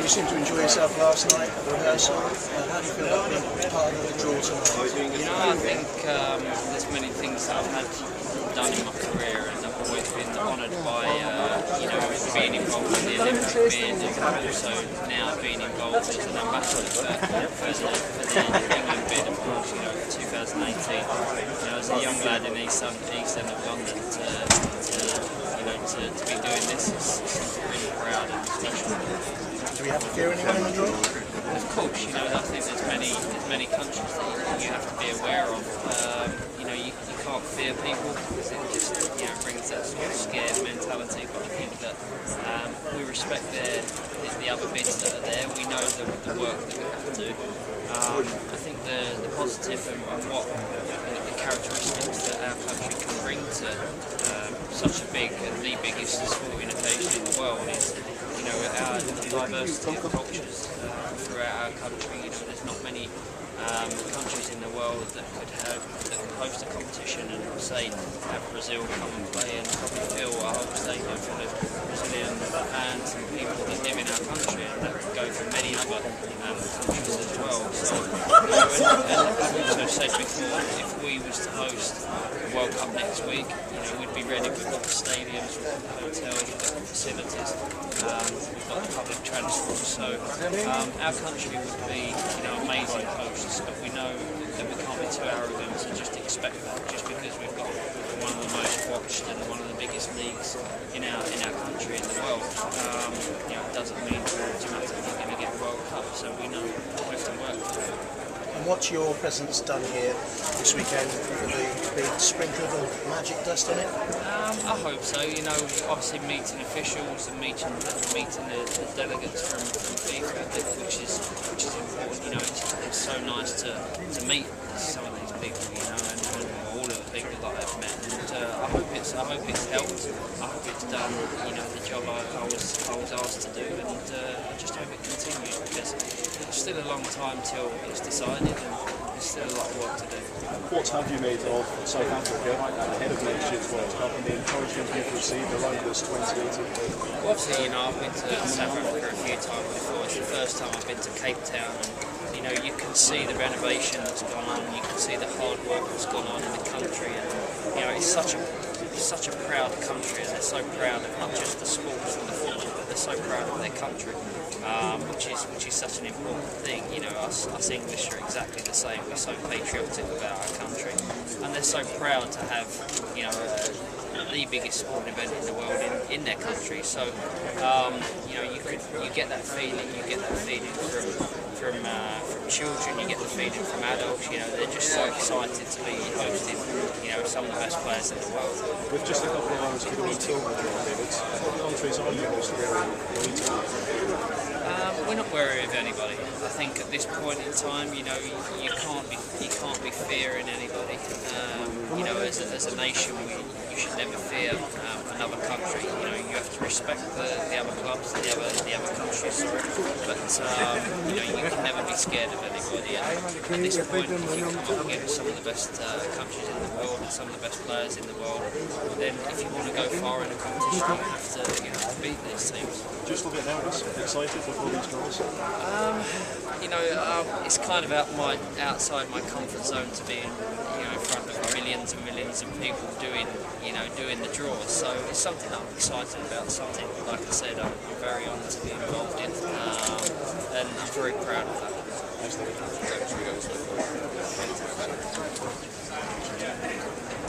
seemed to enjoy yourself last night at the rehearsal. How do you feel about being part of the draw tonight? You know, I think there's many things that I've had done in my career, and I've always been honoured by you know, being involved in the Olympic bid, and also now being involved as an ambassador for the England bid, of course, you know, for 2018. You know, as a young lad in East End of London, to be doing this is something really proud and special. Do we have to fear anyone in the draw? Of course, you know, I think there's many countries that you have to be aware of. You know, you can't fear people because it just, you know, brings that sort of scared mentality. But I think that we respect the other bids that are there. We know the work that we have to do. I think the positive and what the characteristics that our country can bring to such a big and the biggest sporting occasion in the world is, you know, our diversity of cultures throughout our country. You know, there's not many countries in the world that could host a competition and say have Brazil come and play and probably fill a whole stadium full of Brazilian fans and people that live in our country, and that could go for many other countries as well. So, you know, and I've also said before, if we was to host the World Cup next week, you know, we'd be ready. We've got the stadiums, we've got the hotels, we've got the facilities, we've got the public transport. So our country would be, you know, amazing hosts, but we know that we can't be too arrogant to just expect that just because we've got one of the most watched and one of the biggest leagues in our country in the world. You know, it doesn't mean automatically you're going to get a World Cup, so we know we have to work for it. And what's your presence done here this weekend for the big sprinkle of magic dust on it? I hope so. You know, obviously meeting officials and meeting the delegates from FIFA, which is important. You know, it's so nice to meet some of these people, you know, and all of the people that I've met. And I hope it's helped. I hope it's done, you know, the job I was asked to do, and I just hope it continues, because it's still a long time till it's decided, and there's still a lot of work to do. What have you made of South Africa ahead of next year's World Cup and the encouragement you've received around this 2018? Well, obviously, you know, I've been to South Africa a few times before. It's the first time I've been to Cape Town, and you know, you can see the renovation that's gone on, you can see the hard work that's gone on in the country, and you know, it's such a proud country, and they're so proud of not just the sports and the football, but they're so proud of their country, which is such an important thing. You know, us English are exactly the same. We're so patriotic about our country, and they're so proud to have, you know, the biggest sporting event in the world in their country. So you know, you get that feeling. You get that feeling from children. You get the feeling from adults. You know, they're just so excited to be hosting, you know, some of the best players in the world. With just a couple of hours to go until the draw, David, what countries are you most worried about? We're not wary of anybody. I think at this point in time, you know, you can't be fearing anybody. You know, as a nation, you should never fear another country. You know, you have to respect the other clubs, the other countries. Sorry, but you know, you can never be scared of anybody. And at this point, if you come up against some of the best countries in the world and some of the best players in the world, then if you want to go far in a competition, you have to beat these teams. Just a bit nervous, excited before these draws? You know, it's kind of outside my comfort zone to be in, you know, in front of millions and millions of people doing the draws. So it's something I'm excited about. Something, like I said, I'm very honoured to be involved in, and I'm very proud of that. Thanks, David.